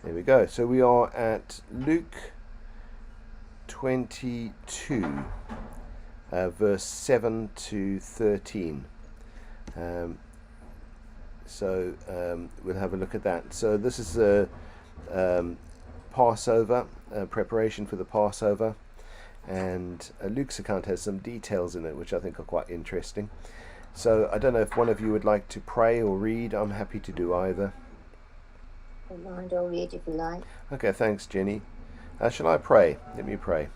There we go. So we are at Luke 22, verse 7 to 13. Um, we'll have a look at that. So this is a Passover, preparation for the Passover. And Luke's account has some details in it which I think are quite interesting. So I don't know if one of you would like to pray or read. I'm happy to do either. Don't mind, I'll read if you like. Okay, thanks, Jenny. Shall I pray? Let me pray.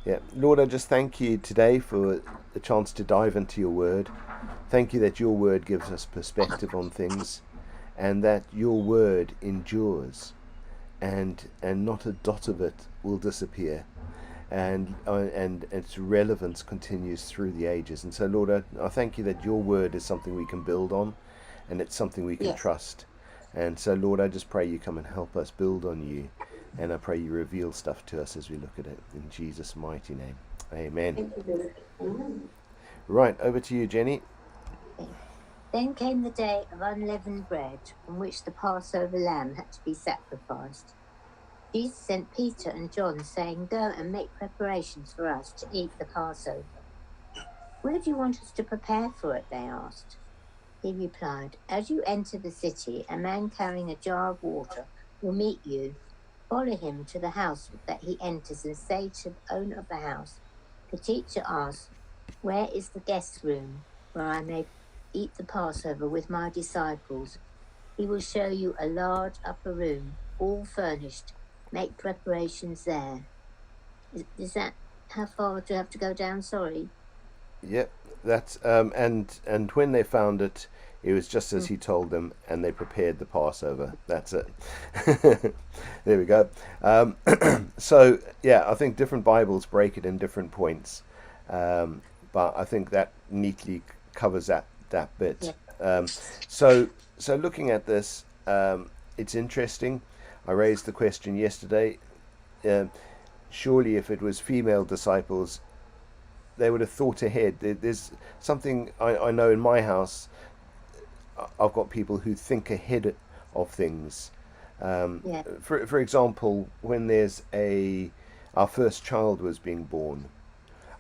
Yeah, Lord, I just thank you today for the chance to dive into your word. Thank you that your word gives us perspective on things, and that your word endures, and not a dot of it will disappear, and its relevance continues through the ages. And so, Lord, I thank you that your word is something we can build on, and it's something we can Yes. trust. And so, Lord, I just pray you come and help us build on you, and I pray you reveal stuff to us as we look at it. In Jesus' mighty name, amen. Thank you. Amen. Right, over to you, Jenny. Okay. Then came the day of unleavened bread, on which the Passover lamb had to be sacrificed. Jesus sent Peter and John, saying, "Go and make preparations for us to eat the Passover." "Where do you want us to prepare for it?" they asked. He replied, "As you enter the city, a man carrying a jar of water will meet you. Follow him to the house that he enters and say to the owner of the house, 'The teacher asks, where is the guest room where I may eat the Passover with my disciples?' He will show you a large upper room, all furnished. Make preparations there." Is that, how far do you have to go down? Sorry. Yep, that's and when they found it, it was just as he told them, and they prepared the Passover. That's it. There we go. So yeah, I think different Bibles break it in different points, but I think that neatly covers that bit. Yeah. So looking at this, it's interesting. I raised the question yesterday. Um, Surely, if it was female disciples, they would have thought ahead. There's something I know in my house. I've got people who think ahead of things. Yeah. For example, when our first child was being born,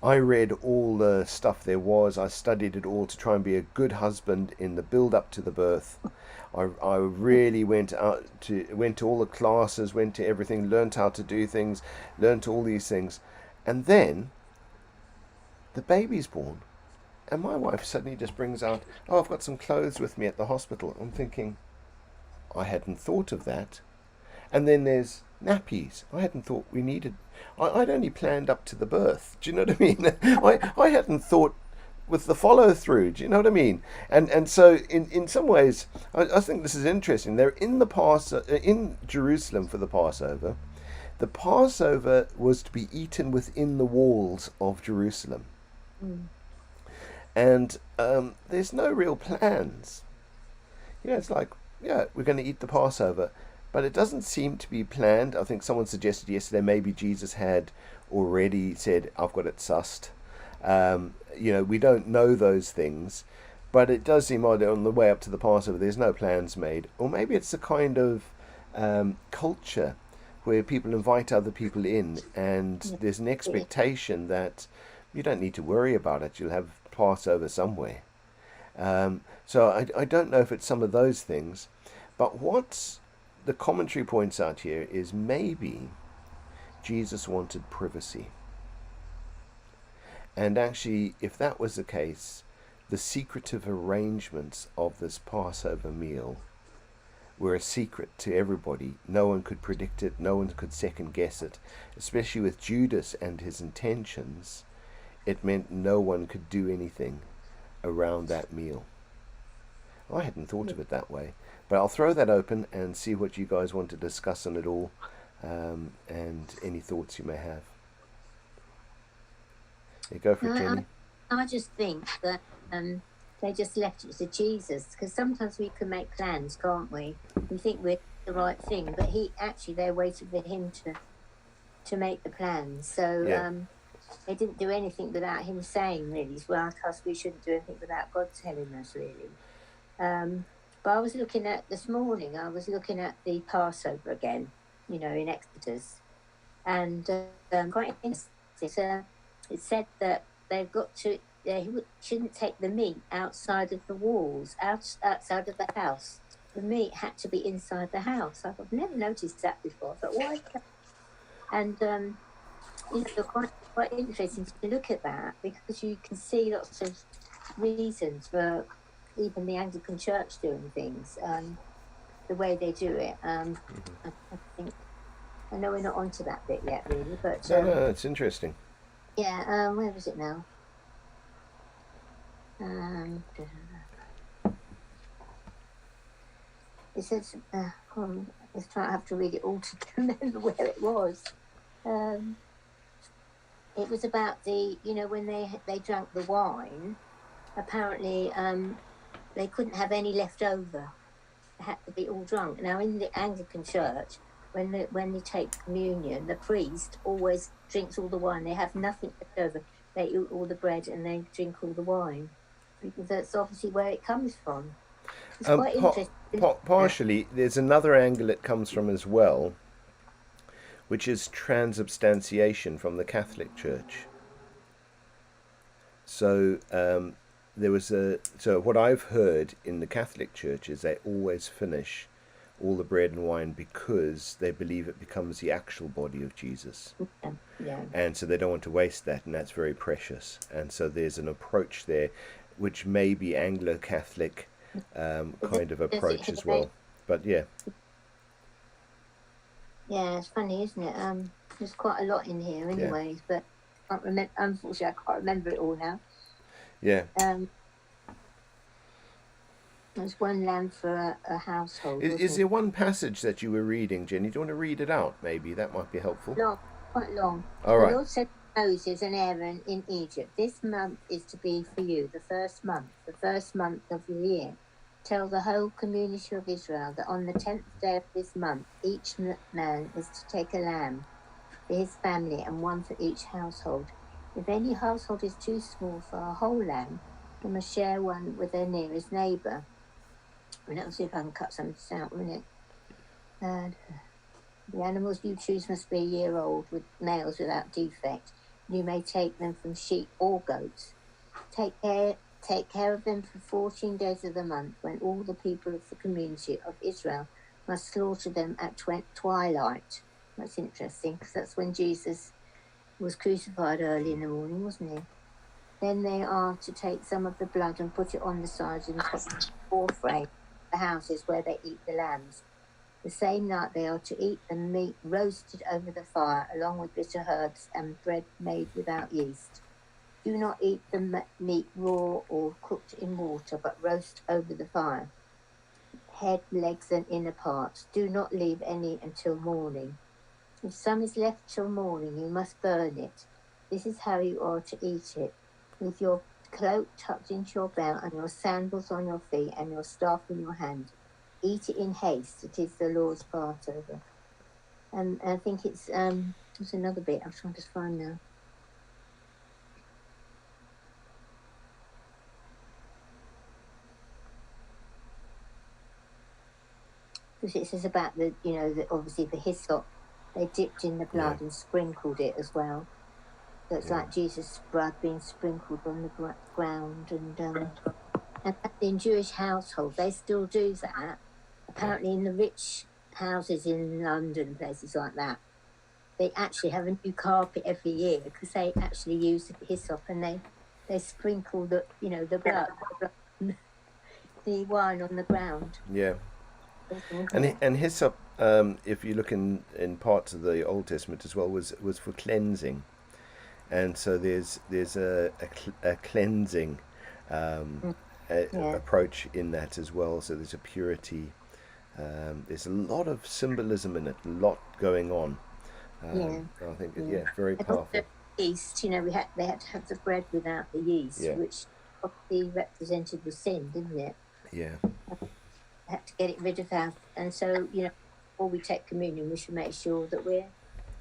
I read all the stuff there was. I studied it all to try and be a good husband in the build up to the birth. I really went to all the classes, went to everything, learned how to do things, learned all these things, and then the baby's born, and my wife suddenly just brings out, "Oh, I've got some clothes with me at the hospital." I'm thinking, I hadn't thought of that. And then there's nappies. I hadn't thought we needed. I'd only planned up to the birth. Do you know what I mean? I hadn't thought with the follow through. Do you know what I mean? And so in some ways, I think this is interesting. They're in Jerusalem for the Passover. The Passover was to be eaten within the walls of Jerusalem, Mm. and there's no real plans. It's like, yeah, we're going to eat the Passover, but it doesn't seem to be planned. I think someone suggested yesterday maybe Jesus had already said, "I've got it sussed." We don't know those things, but it does seem odd on the way up to the Passover. There's no plans made, or maybe it's a kind of culture where people invite other people in, and Yeah. there's an expectation that you don't need to worry about it. You'll have Passover somewhere. So I don't know if it's some of those things, but what the commentary points out here is maybe Jesus wanted privacy. And actually, if that was the case, the secretive arrangements of this Passover meal were a secret to everybody. No one could predict it, no one could second guess it, especially with Judas and his intentions. It meant no one could do anything around that meal. I hadn't thought of it that way, but I'll throw that open and see what you guys want to discuss on it all, and any thoughts you may have. You go for it, No, Jenny. I just think that they just left it to Jesus, because sometimes we can make plans, can't we? We think we're the right thing, but they're waiting for him to make the plans. So Yeah, they didn't do anything without him saying, really. Well, because we shouldn't do anything without God telling us, really. But I was looking at this morning. I was looking at the Passover again, in Exodus, and quite interesting. It said that they've got to. They shouldn't take the meat outside of the walls, outside of the house. The meat had to be inside the house. I've never noticed that before. But why? And quite interesting to look at that, because you can see lots of reasons for even the Anglican Church doing things the way they do it. I think, I know we're not onto that bit yet, really, but No, it's interesting. yeah. Where is it now? It says, I have to read it all to remember where it was. It was about when they drank the wine, apparently they couldn't have any left over. They had to be all drunk. Now, in the Anglican Church, when they take communion, the priest always drinks all the wine. They have nothing left over. They eat all the bread and they drink all the wine, because that's obviously where it comes from. It's quite interesting. Partially, there's another angle it comes from as well, which is transubstantiation from the Catholic Church. So so what I've heard in the Catholic Church is they always finish all the bread and wine because they believe it becomes the actual body of Jesus. Yeah. And so they don't want to waste that, and that's very precious. And so there's an approach there which may be Anglo-Catholic kind of approach as well. But yeah. Yeah, it's funny, isn't it? There's quite a lot in here anyways, but I can't remember. Unfortunately, I can't remember it all now. Yeah. There's one lamb for a household. Is there one passage that you were reading, Jenny? Do you want to read it out? Maybe that might be helpful. No, quite long. All right. The Lord said to Moses and Aaron in Egypt, "This month is to be for you the first month of the year. Tell the whole community of Israel that on the 10th day of this month, each man is to take a lamb for his family and one for each household. If any household is too small for a whole lamb, they must share one with their nearest neighbour." And let's see if I can cut some of this out, won't it? The animals you choose must be a year old, with males without defect. You may take them from sheep or goats. Take care of them for 14 days of the month, when all the people of the community of Israel must slaughter them at twilight. That's interesting, because that's when Jesus was crucified early in the morning, wasn't he? Then they are to take some of the blood and put it on the sides and top of the doorframe, the houses where they eat the lambs. The same night they are to eat the meat roasted over the fire, along with bitter herbs and bread made without yeast. Do not eat the meat raw or cooked in water, but roast over the fire. Head, legs and inner parts. Do not leave any until morning. If some is left till morning, you must burn it. This is how you are to eat it, with your cloak tucked into your belt and your sandals on your feet and your staff in your hand. Eat it in haste. It is the Lord's Passover. And I think it's there's another bit I'm trying to find now. Because it says about obviously the hyssop, they dipped in the blood and sprinkled it as well. So it's like Jesus' blood being sprinkled on the ground, and in Jewish households they still do that. Apparently, in the rich houses in London, places like that, they actually have a new carpet every year because they actually use the hyssop and they sprinkle the blood, the wine on the ground. Yeah. And hyssop, if you look in parts of the Old Testament as well, was for cleansing, and so there's a cleansing approach in that as well. So there's a purity. There's a lot of symbolism in it, a lot going on. I think very powerful. Yeast, they had to have the bread without the yeast, which obviously represented the sin, didn't it? Yeah. Had to get it rid of that, and so before we take communion, we should make sure that we're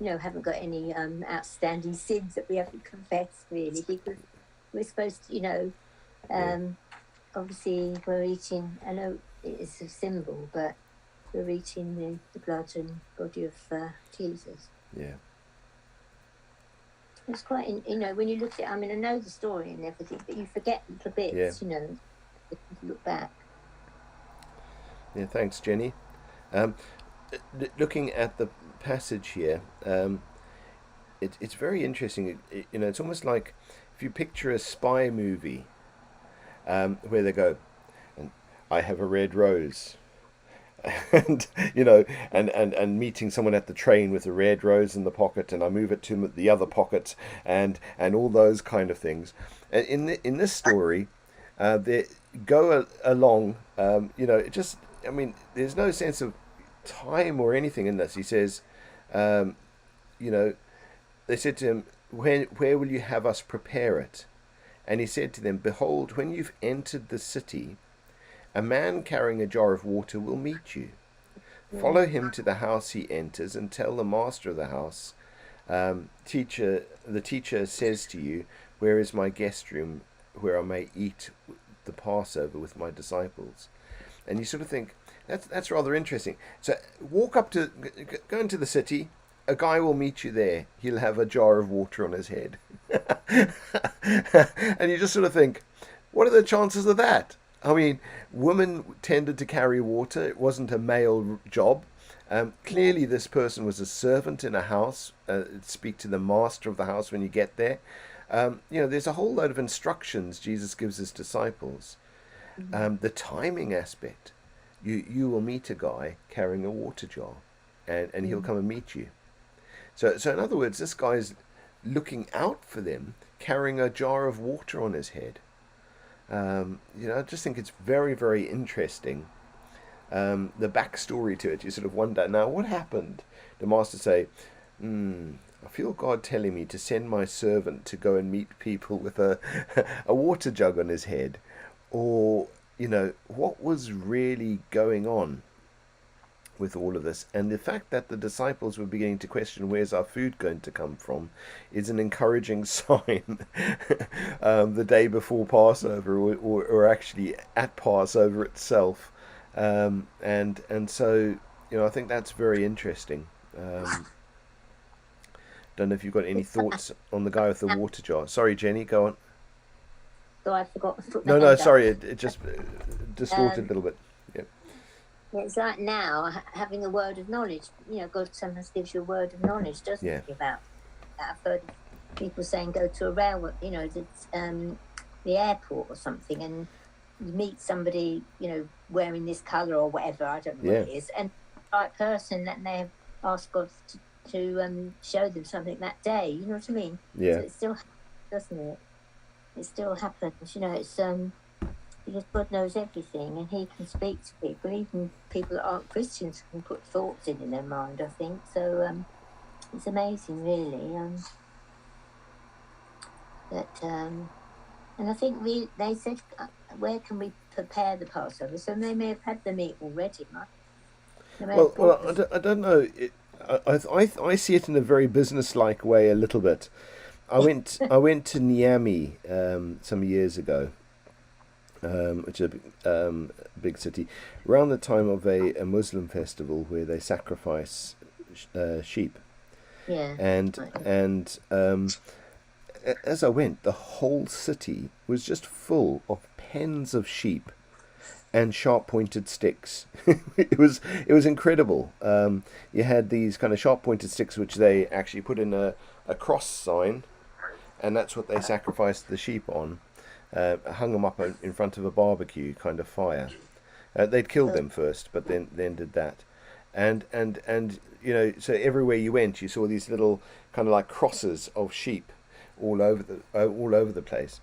haven't got any outstanding sins that we haven't confessed, really, because we're supposed to obviously we're eating. I know it is a symbol, but we're eating the blood and body of Jesus. Yeah. It's quite, when you look at it, I mean, I know the story and everything, but you forget little bits, if you look back. Yeah, thanks, Jenny. Looking at the passage here, it's very interesting. It's almost like if you picture a spy movie where they go, and I have a red rose, and and meeting someone at the train with a red rose in the pocket, and I move it to the other pocket, and all those kind of things. And in this story, they go along. It just, I mean, there's no sense of time or anything in this. He says, um, you know, they said to him, where will you have us prepare it? And he said to them, behold, when you've entered the city, a man carrying a jar of water will meet you. Follow him to the house he enters and tell the master of the house, the teacher says to you, where is my guest room where I may eat the Passover with my disciples? And you sort of think, that's rather interesting. So go into the city, a guy will meet you there. He'll have a jar of water on his head. And you just sort of think, what are the chances of that? I mean, women tended to carry water. It wasn't a male job. Clearly, this person was a servant in a house. Speak to the master of the house when you get there. There's a whole load of instructions Jesus gives his disciples. The timing aspect. You will meet a guy carrying a water jar, and he'll come and meet you. So in other words, this guy's looking out for them, carrying a jar of water on his head. I just think it's very, very interesting. The backstory to it, you sort of wonder, now what happened? The master say, I feel God telling me to send my servant to go and meet people with a water jug on his head. Or, what was really going on with all of this? And the fact that the disciples were beginning to question, where's our food going to come from, is an encouraging sign. The day before Passover, or actually at Passover itself. And so, I think that's very interesting. Don't know if you've got any thoughts on the guy with the water jar. Sorry, Jenny, go on. So I forgot to put my No, hand up. sorry, it just distorted a little bit. Yeah. It's like now having a word of knowledge. God sometimes gives you a word of knowledge, doesn't Yeah. he? About that. I've heard people saying go to a railway, the airport or something, and you meet somebody, wearing this colour or whatever. I don't know what it is, and the right person that they have asked God to show them something that day. You know what I mean? Yeah. So it still happens, doesn't it? It still happens. It's because God knows everything, and He can speak to people. Even people that aren't Christians can put thoughts in their mind, I think. So it's amazing, really. And I think they said, where can we prepare the Passover? So they may have had the meat already, right? Well, I don't know. I see it in a very business-like way a little bit. I went to Niamey some years ago, which is a big city, around the time of a Muslim festival where they sacrifice sheep. Yeah. And as I went, the whole city was just full of pens of sheep and sharp-pointed sticks. It was incredible. You had these kind of sharp-pointed sticks which they actually put in a cross sign, and that's what they sacrificed the sheep on. Hung them up in front of a barbecue kind of fire. They'd killed them first, but then did that. And so everywhere you went, you saw these little kind of like crosses of sheep all over the place.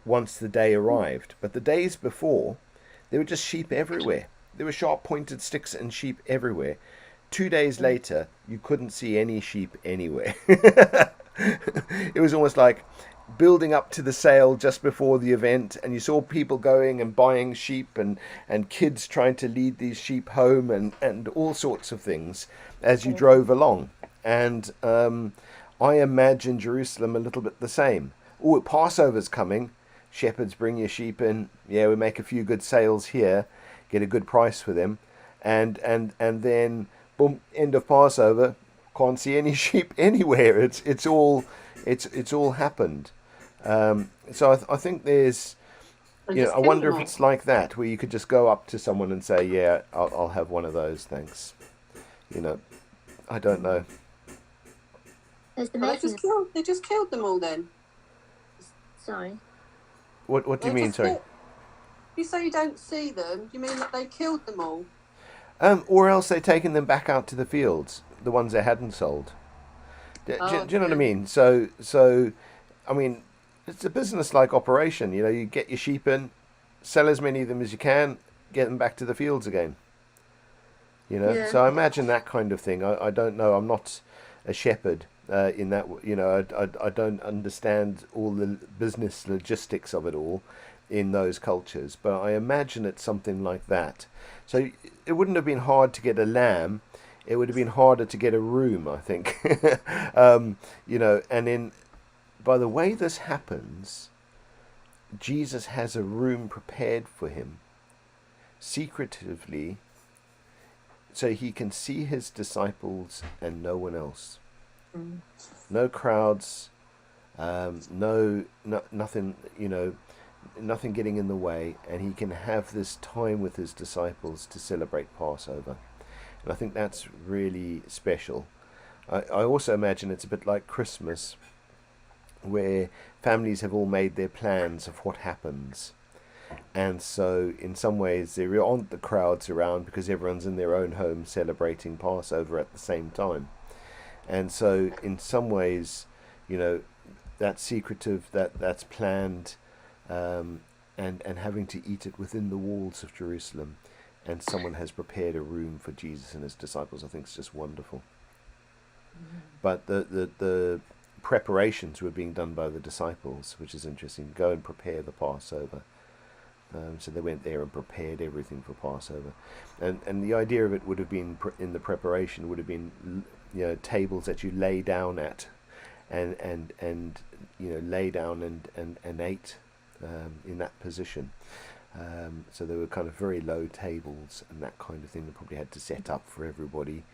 Once the day arrived, but the days before, there were just sheep everywhere. There were sharp-pointed sticks and sheep everywhere. 2 days later, you couldn't see any sheep anywhere. It was almost like building up to the sale just before the event, and you saw people going and buying sheep, and kids trying to lead these sheep home, and all sorts of things as you drove along. And I imagine Jerusalem a little bit the same. Oh, Passover's coming. Shepherds, bring your sheep in. Yeah, we make a few good sales here. get a good price for them, and then boom, end of Passover, can't see any sheep anywhere. It's all happened. So I think there's, And you know, just I kill wonder them if all. it's like that, where you could just go up to someone and say, yeah, I'll have one of those, thanks. You know, I don't know. There's the Well, making. they just killed them all then. Sorry. What do you They mean? just Sorry. killed- You say you don't see them. You mean that they killed them all? Or else they're taking them back out to the fields, the ones they hadn't sold. Do you know what I Okay. mean? So, I mean, it's a business-like operation. You know, you get your sheep in, sell as many of them as you can, get them back to the fields again. You know, Yeah. so I imagine that kind of thing. I don't know. I'm not a shepherd in that. You know, I don't understand all the business logistics of it all in those cultures, but I imagine it's something like that. So it wouldn't have been hard to get a lamb. It would have been harder to get a room, I think. You know, and in by the way this happens, Jesus has a room prepared for him secretively, so he can see his disciples and no one else. Mm. No crowds, nothing, you know, nothing getting in the way, and he can have this time with his disciples to celebrate Passover. And I think that's really special. I also imagine it's a bit like Christmas, where families have all made their plans of what happens. And so, in some ways, there aren't the crowds around because everyone's in their own home celebrating Passover at the same time. And so, in some ways, you know, that's secretive, that's planned, and having to eat it within the walls of Jerusalem, and someone has prepared a room for Jesus and his disciples. I think it's just wonderful. But the preparations were being done by the disciples, which is interesting. Go and prepare the Passover. So they went there and prepared everything for Passover, and the idea of it would have been in the preparation would have been, you know, tables that you lay down at, and you know, lay down and ate in that position. So there were kind of very low tables and that kind of thing. They probably had to set up for everybody,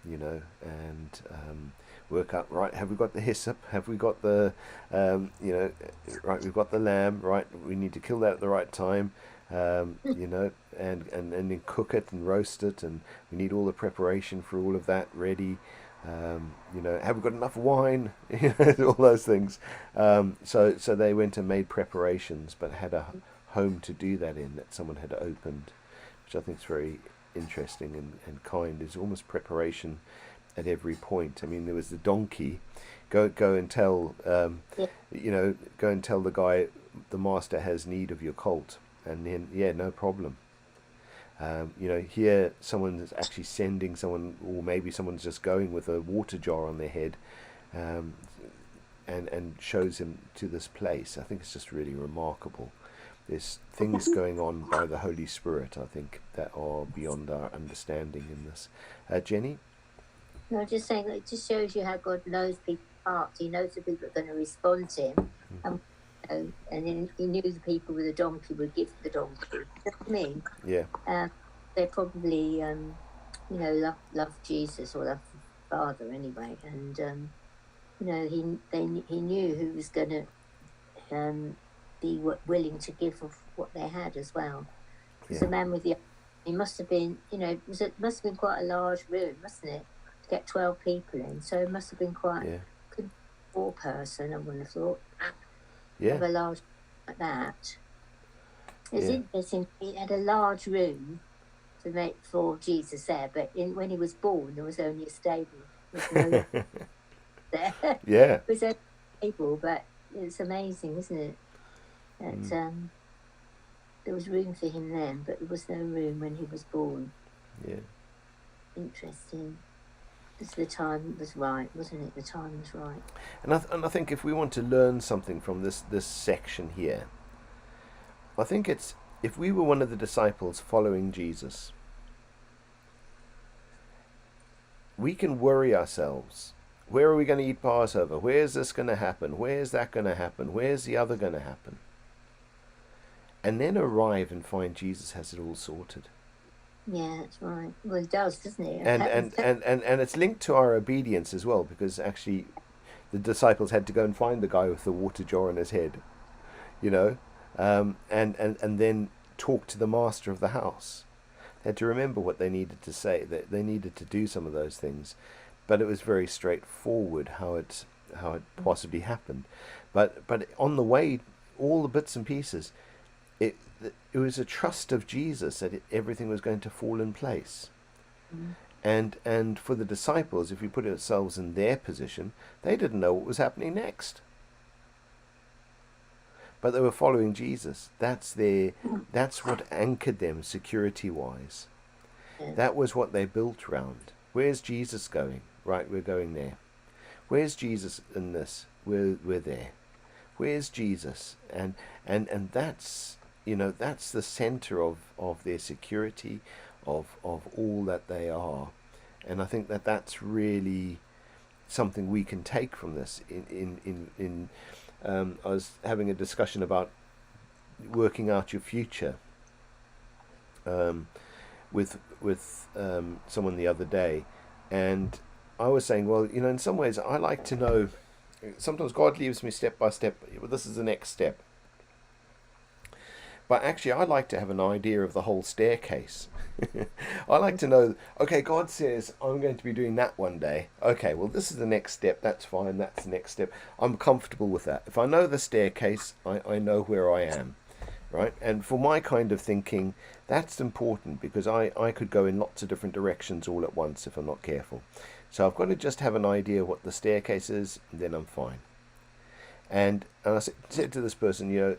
you know, and work out, right, have we got the hyssop, have we got the you know, right, we've got the lamb, right, we need to kill that at the right time, you know, and then cook it and roast it, and we need all the preparation for all of that ready. You know, have we got enough wine? You know, all those things. So they went and made preparations, but had a home to do that in that someone had opened, which I think is very interesting and kind. There's almost preparation at every point. I mean, there was the donkey. Go and tell, Yeah. you know, go and tell the guy the master has need of your colt, and then yeah, no problem. You know, here someone's actually sending someone, or maybe someone's just going with a water jar on their head, and shows him to this place. I think it's just really remarkable. There's things going on by the Holy Spirit, I think, that are beyond our understanding in this. Jenny? No, just saying that it just shows you how God knows people's hearts. He knows the people that are going to respond to him. And then he knew the people with the donkey would give the donkey. You know what I mean? Yeah. They probably, you know, love Jesus or love the Father anyway. And, you know, he knew who was going to be willing to give of what they had as well. Because Yeah. the man with the, he must have been, you know, it must have been quite a large room, mustn't it? To get 12 people in. So it must have been quite Yeah. good for a person, I wouldn't have thought. Yeah. Have a large like that. It's Yeah. interesting. He had a large room to make for Jesus there, but when he was born, there was only a stable. There was no there. Yeah. It was a stable, but it's amazing, isn't it? That there was room for him then, but there was no room when he was born. Yeah. Interesting. Because the time was right, wasn't it? The time was right. And I think if we want to learn something from this section here, I think it's, if we were one of the disciples following Jesus, we can worry ourselves. Where are we going to eat Passover? Where's this going to happen? Where's that going to happen? Where's the other going to happen? and then arrive and find Jesus has it all sorted. Yeah, that's right. Well, it does, doesn't it? And it's linked to our obedience as well, because actually the disciples had to go and find the guy with the water jar on his head, you know, and then talk to the master of the house. They had to remember what they needed to say. That they needed to do some of those things, but it was very straightforward how it possibly happened. But on the way, all the bits and pieces, it was a trust of Jesus that everything was going to fall in place. And for the disciples, if we put ourselves in their position, they didn't know what was happening next. But they were following Jesus. That's what anchored them security-wise. That was what they built around. Where's Jesus going? Right, we're going there. Where's Jesus in this? We're there. Where's Jesus? And that's, that's the center of their security, of all that they are. And I think that's really something we can take from this. I was having a discussion about working out your future with someone the other day, and I was saying, well, in some ways I like to know. Sometimes God leaves me step by step. Well, this is the next step. But actually, I like to have an idea of the whole staircase. I like to know, okay, God says, I'm going to be doing that one day. Okay, well, this is the next step. That's fine. That's the next step. I'm comfortable with that. If I know the staircase, I know where I am, right? And for my kind of thinking, that's important, because I could go in lots of different directions all at once if I'm not careful. So I've got to just have an idea what the staircase is, and then I'm fine. And I said to this person,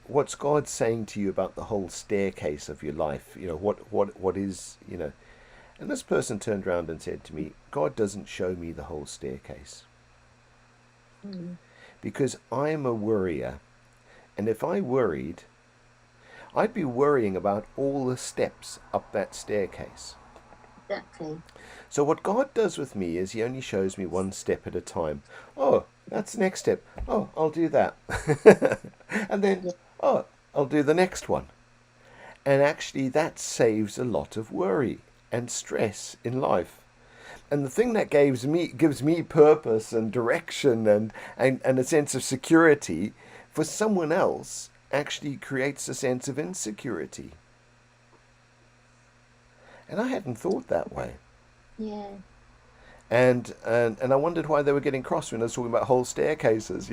what's God saying to you about the whole staircase of your life? What is, And this person turned around and said to me, God doesn't show me the whole staircase. Because I'm a worrier. And if I worried, I'd be worrying about all the steps up that staircase. Exactly. So what God does with me is he only shows me one step at a time. Oh, that's the next step. Oh, I'll do that. And then, oh, I'll do the next one. And actually that saves a lot of worry and stress in life. And the thing that gives me purpose and direction and a sense of security, for someone else actually creates a sense of insecurity. And I hadn't thought that way. Yeah. And I wondered why they were getting cross when I was talking about whole staircases,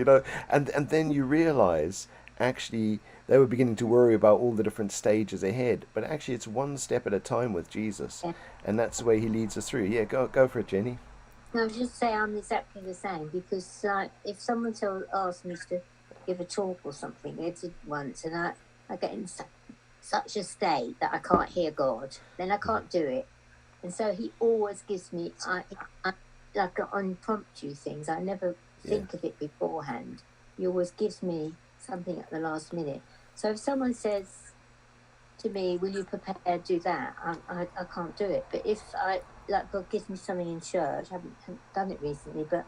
and then you realize actually they were beginning to worry about all the different stages ahead, but actually it's one step at a time with Jesus. Yeah. And that's the way he leads us through. Yeah, go for it, Jenny. No, I was just saying I'm exactly the same, because if someone asked me to give a talk or something, they did once, and I get in such a state that I can't hear God, then I can't do it. And so he always gives me, I like impromptu things. I never think of it beforehand. He always gives me something at the last minute. So if someone says to me, will you prepare, do that, I can't do it. But if God gives me something in church, I haven't done it recently, but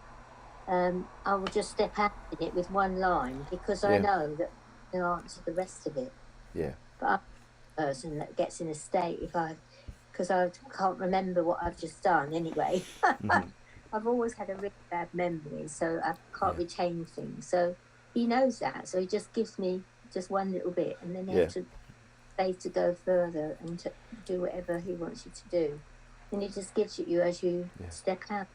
I will just step out in it with one line, because I know that I'll answer the rest of it. Yeah. But I'm a person that gets in a state because I can't remember what I've just done anyway. Mm-hmm. I've always had a really bad memory, so I can't retain things. So he knows that, so he just gives me just one little bit, and then you have to stay to go further and to do whatever he wants you to do. And he just gives it you as you step out.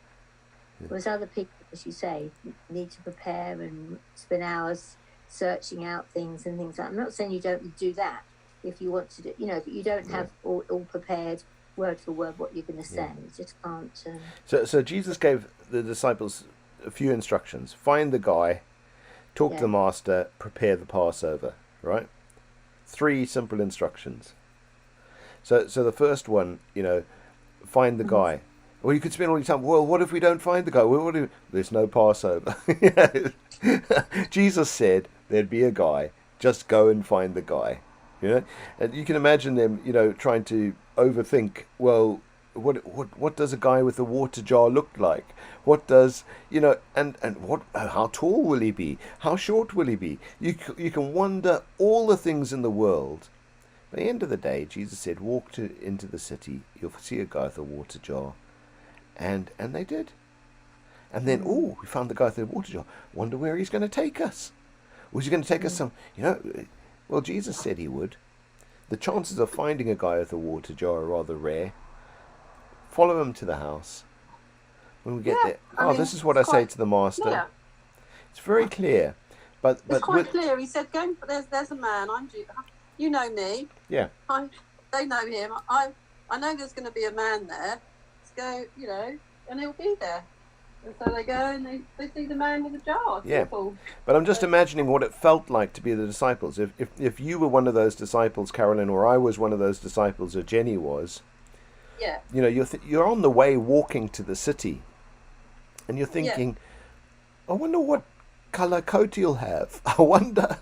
Whereas other people, as you say, need to prepare and spend hours searching out things and things like that. I'm not saying you don't do that if you want to do, but you don't have all prepared word for word what you're going to say. You just can't. So Jesus gave the disciples a few instructions. Find the guy, talk to the master, prepare the Passover, right? 3 simple instructions. So the first one, find the guy. Well, you could spend all your time, well, what if we don't find the guy? Well, there's no Passover. Jesus said there'd be a guy. Just go and find the guy. And you can imagine them, trying to overthink, well, what does a guy with a water jar look like? What does, and what, how tall will he be? How short will he be? You can wonder all the things in the world. At the end of the day, Jesus said, into the city, you'll see a guy with a water jar. And they did. And then, we found the guy with the water jar. Wonder where he's going to take us. Was he going to take us some, well, Jesus said he would. The chances of finding a guy with a water jar are rather rare. Follow him to the house. When we get there, this is what I say to the master. Yeah. It's very clear. But It's quite clear. He said, "Go. There's a man. You know me. Yeah. They know him. I know there's going to be a man there. Let's go. And he'll be there." And so they go and they see the man with the jar. Yeah. Simple. But I'm just imagining what it felt like to be the disciples. If you were one of those disciples, Carolyn, or I was one of those disciples, or Jenny was, Yeah. you're on the way walking to the city, and you're thinking, I wonder what colour coat he'll have. I wonder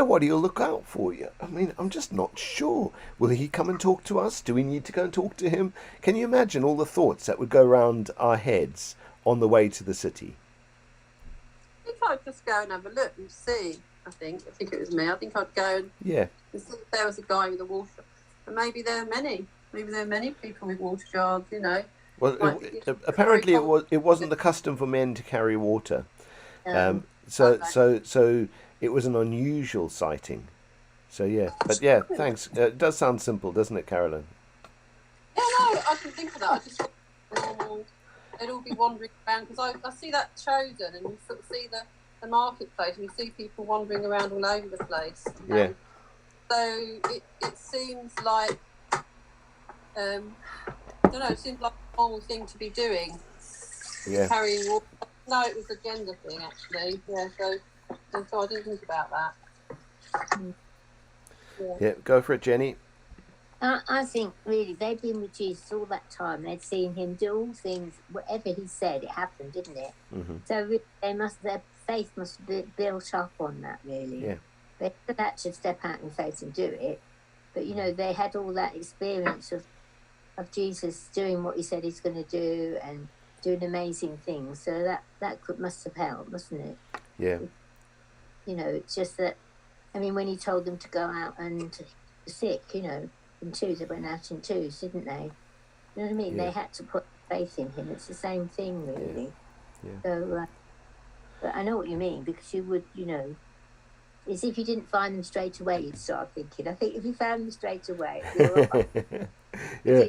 what he'll look out for you. I mean, I'm just not sure. Will he come and talk to us? Do we need to go and talk to him? Can you imagine all the thoughts that would go round our heads on the way to the city? I think I'd just go and have a look and see. I think it was me. I think I'd go and see if there was a guy with a water. And maybe there are many. Maybe there are many people with water jars. Well, apparently it wasn't the custom for men to carry water. So it was an unusual sighting. So but thanks. It does sound simple, doesn't it, Carolyn? Yeah, no, I can think of that. I just they'd all be wandering around because I see that Chosen, and you sort of see the marketplace, and you see people wandering around all over the place. Yeah. So it seems like I don't know. It seems like a normal thing to be doing. Yeah. Carrying water. No, it was a gender thing, actually. Yeah, so I didn't think about that. Yeah, go for it, Jenny. I think, really, they've been with Jesus all that time. They'd seen him do all things, whatever he said, it happened, didn't it? Mm-hmm. So really, their faith must be built up on that, really. Yeah. They could actually step out in faith and do it. But, they had all that experience of Jesus doing what he said he's going to do and doing amazing things, so that must have helped, mustn't it? Yeah. It's just that, when he told them to go out and sick, in twos, they went out in twos, didn't they? You know what I mean? Yeah. They had to put faith in him. It's the same thing, really. Yeah. So, but I know what you mean, because you would, it's if you didn't find them straight away, you'd start thinking. I think if you found them straight away, you're all right. Yeah.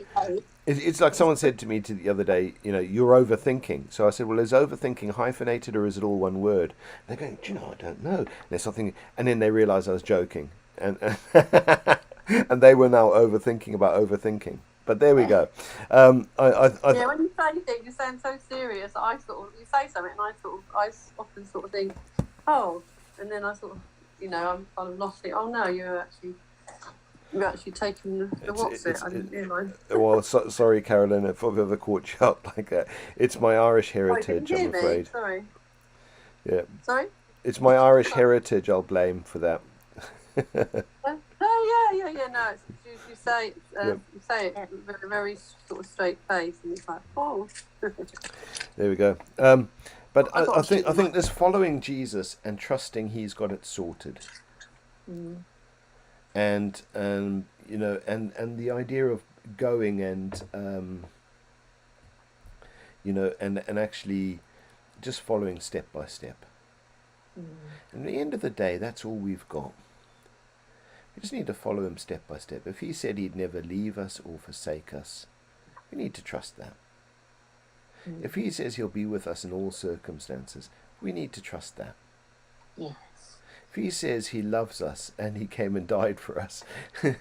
It's like someone said to me the other day, you're overthinking. So I said, well, is overthinking hyphenated or is it all one word? And they're going, do you know, I don't know. And there's something, and then they realised I was joking, and and they were now overthinking about overthinking. But there we go. When you say things, you sound so serious. You say something, and I often sort of think, oh, and then I sort of, I'm kind of lost it. Oh no, you're actually taking the what's it? I didn't realise. Well, sorry, Carolyn, if I've ever caught you up like that. It's my Irish heritage, I'm afraid. Sorry. Yeah. Sorry? It's my Irish heritage I'll blame for that. Yeah. No, you say it with a very sort of straight face, and it's like, oh. There we go. But I think this following Jesus and trusting he's got it sorted. Mm. And and the idea of going and and actually just following step by step. Mm. And at the end of the day, that's all we've got. We just need to follow him step by step. If he said he'd never leave us or forsake us, we need to trust that. Mm. If he says he'll be with us in all circumstances, we need to trust that. Yes. If he says he loves us and he came and died for us, we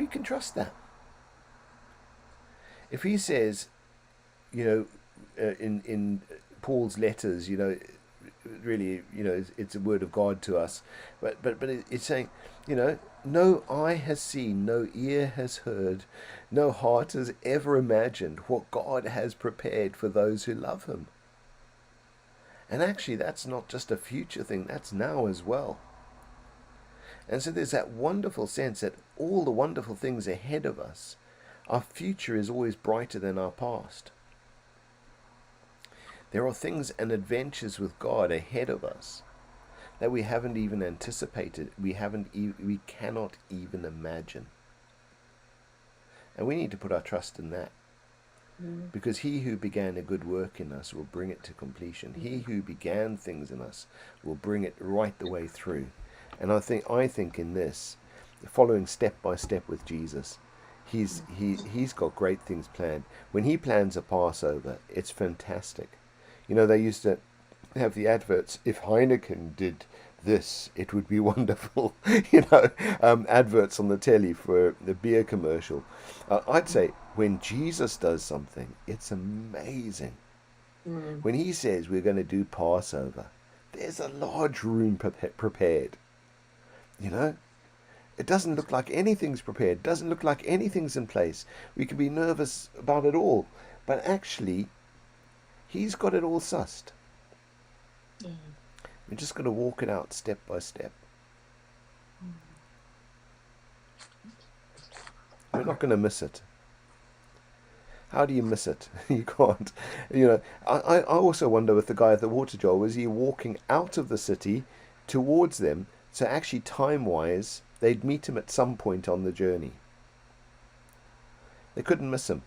can trust that. If he says, in Paul's letters, really, it's a word of God to us, but it's saying, no eye has seen, no ear has heard, no heart has ever imagined what God has prepared for those who love him. And actually, that's not just a future thing, that's now as well. And so there's that wonderful sense that all the wonderful things ahead of us, our future is always brighter than our past. There are things and adventures with God ahead of us that we haven't even anticipated, we cannot even imagine. And we need to put our trust in that. Because he who began a good work in us will bring it to completion. He who began things in us will bring it right the way through. And I think in this, following step by step with Jesus, he's got great things planned. When he plans a Passover, it's fantastic. You know, they used to have the adverts, if Heineken did this, it would be wonderful. Adverts on the telly for the beer commercial. I'd say when Jesus does something, it's amazing. When he says we're going to do Passover, there's a large room prepared. It doesn't look like anything's prepared. It doesn't look like anything's in place. We can be nervous about it all. But actually, he's got it all sussed. We're just going to walk it out step by step. We're not going to miss it. How do you miss it? You can't. I also wonder with the guy at the water jar, was he walking out of the city towards them? So actually, time-wise, they'd meet him at some point on the journey. They couldn't miss him.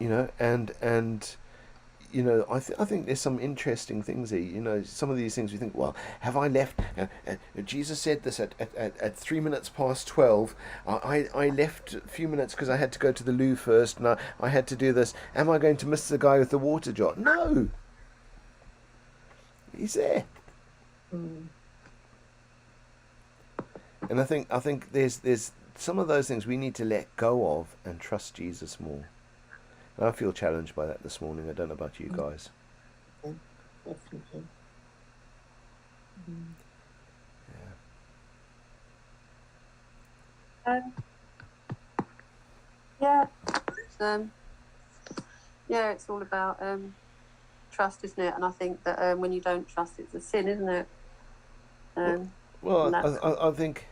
I think there's some interesting things there. Some of these things we think, well, have I left? Jesus said this at 3 minutes past 12. I left a few minutes because I had to go to the loo first, and I had to do this. Am I going to miss the guy with the water jar? No. He's there. And I think there's some of those things we need to let go of and trust Jesus more. And I feel challenged by that this morning. I don't know about you guys. Definitely. It's all about trust, isn't it? And I think that when you don't trust, it's a sin, isn't it? I think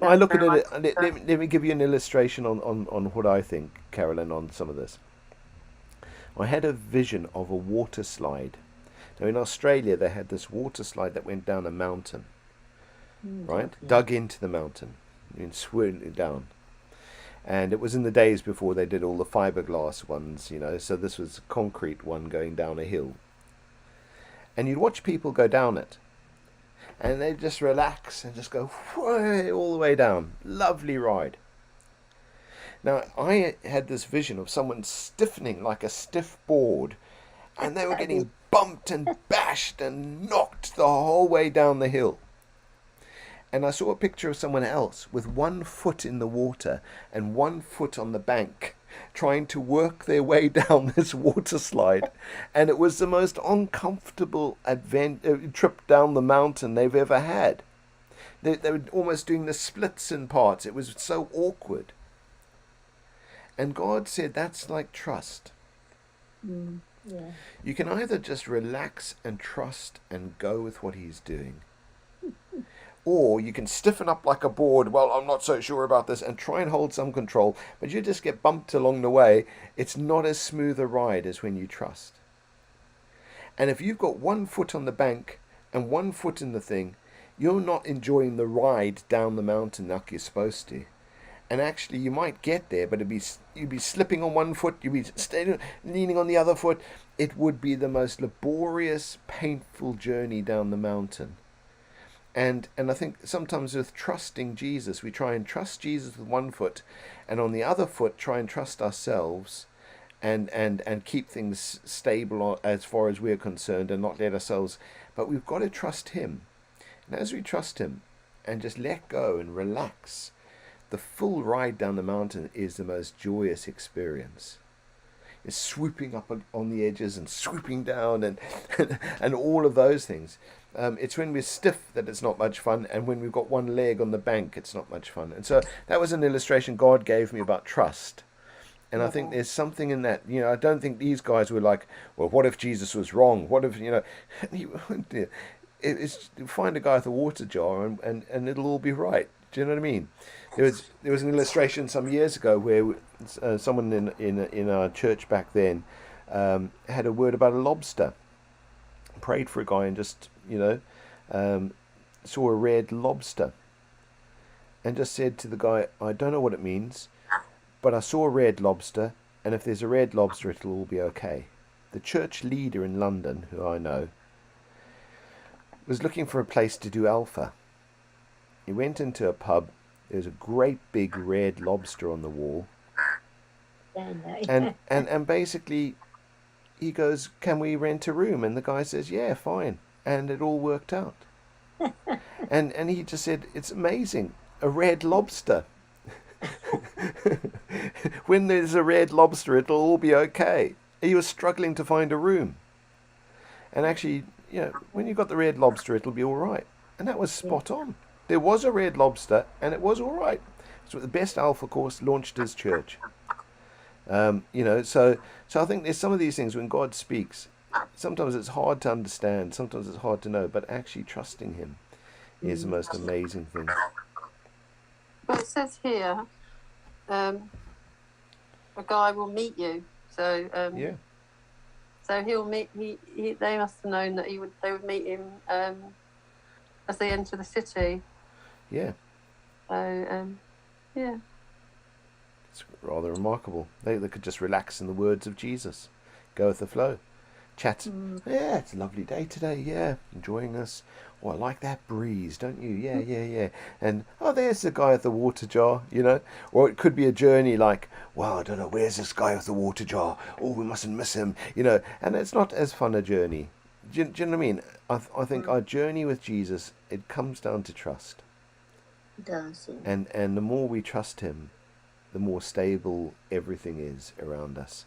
I look at it. Let me give you an illustration on what I think, Carolyn, on some of this. I had a vision of a water slide. Now in Australia, they had this water slide that went down a mountain, right? Yeah. Dug into the mountain and swirled it down. And it was in the days before they did all the fiberglass ones, so this was a concrete one going down a hill. And you'd watch people go down it. And they just relax and just go all the way down. Lovely ride. Now, I had this vision of someone stiffening like a stiff board, and they were getting bumped and bashed and knocked the whole way down the hill. And I saw a picture of someone else with 1 foot in the water and 1 foot on the bank, trying to work their way down this water slide. And it was the most uncomfortable trip down the mountain they've ever had. They were almost doing the splits in parts. It was so awkward. And God said that's like trust. Yeah. You can either just relax and trust and go with what he's doing, or you can stiffen up like a board. Well, I'm not so sure about this, and try and hold some control, but you just get bumped along the way. It's not as smooth a ride as when you trust. And if you've got 1 foot on the bank and 1 foot in the thing, you're not enjoying the ride down the mountain like you're supposed to. And actually, you might get there, but you'd be slipping on 1 foot, you'd be leaning on the other foot. It would be the most laborious, painful journey down the mountain. And I think sometimes with trusting Jesus, we try and trust Jesus with 1 foot, and on the other foot try and trust ourselves and keep things stable as far as we're concerned and not let ourselves. But we've got to trust him. And as we trust him and just let go and relax, the full ride down the mountain is the most joyous experience. It's swooping up on the edges and swooping down and all of those things. It's when we're stiff that it's not much fun, and when we've got 1 leg on the bank, it's not much fun. And so that was an illustration God gave me about trust. And I think there's something in that. I don't think these guys were like, well, what if Jesus was wrong? What if, it's find a guy with a water jar and it'll all be right. Do you know what I mean? There was an illustration some years ago where someone in our church back then had a word about a lobster. Prayed for a guy and just saw a red lobster and just said to the guy, I don't know what it means, but I saw a red lobster, and if there's a red lobster, it'll all be okay. The church leader in London, who I know, was looking for a place to do Alpha. He went into a pub. There was a great big red lobster on the wall. And basically he goes, can we rent a room? And the guy says, yeah, fine. And it all worked out. And he just said, it's amazing. A red lobster. When there's a red lobster, it'll all be okay. He was struggling to find a room. And actually, when you got the red lobster, it'll be all right. And that was spot on. There was a red lobster, and it was all right. So the best Alpha course launched his church. So I think there's some of these things when God speaks, sometimes it's hard to understand, sometimes it's hard to know, but actually trusting him is the most amazing thing. But it says here, a guy will meet you. So yeah. So he'll meet. They must have known that they would meet him as they enter the city. Yeah. So yeah. It's rather remarkable. They could just relax in the words of Jesus, go with the flow, chat. Yeah, it's a lovely day today. Yeah, enjoying this. Oh, I like that breeze, don't you? Yeah. And there's the guy with the water jar, Or it could be a journey like, well, I don't know, where's this guy with the water jar? Oh, we mustn't miss him, And it's not as fun a journey. Do you know what I mean? I think our journey with Jesus, it comes down to trust. It does. Yeah. And the more we trust him, the more stable everything is around us,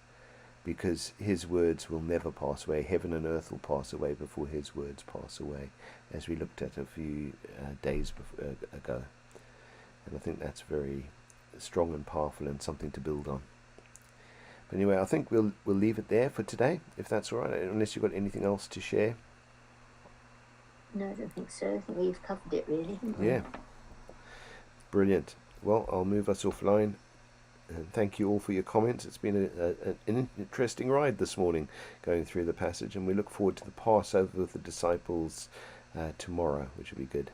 because his words will never pass away. Heaven and earth will pass away before his words pass away, as we looked at a few days ago. And I think that's very strong and powerful and something to build on. But anyway, I think we'll leave it there for today, if that's all right, unless you've got anything else to share. No, I don't think so. I think we've covered it, really. Yeah. Brilliant. Well, I'll move us offline. And thank you all for your comments. It's been an interesting ride this morning going through the passage, and we look forward to the Passover with the disciples tomorrow, which will be good.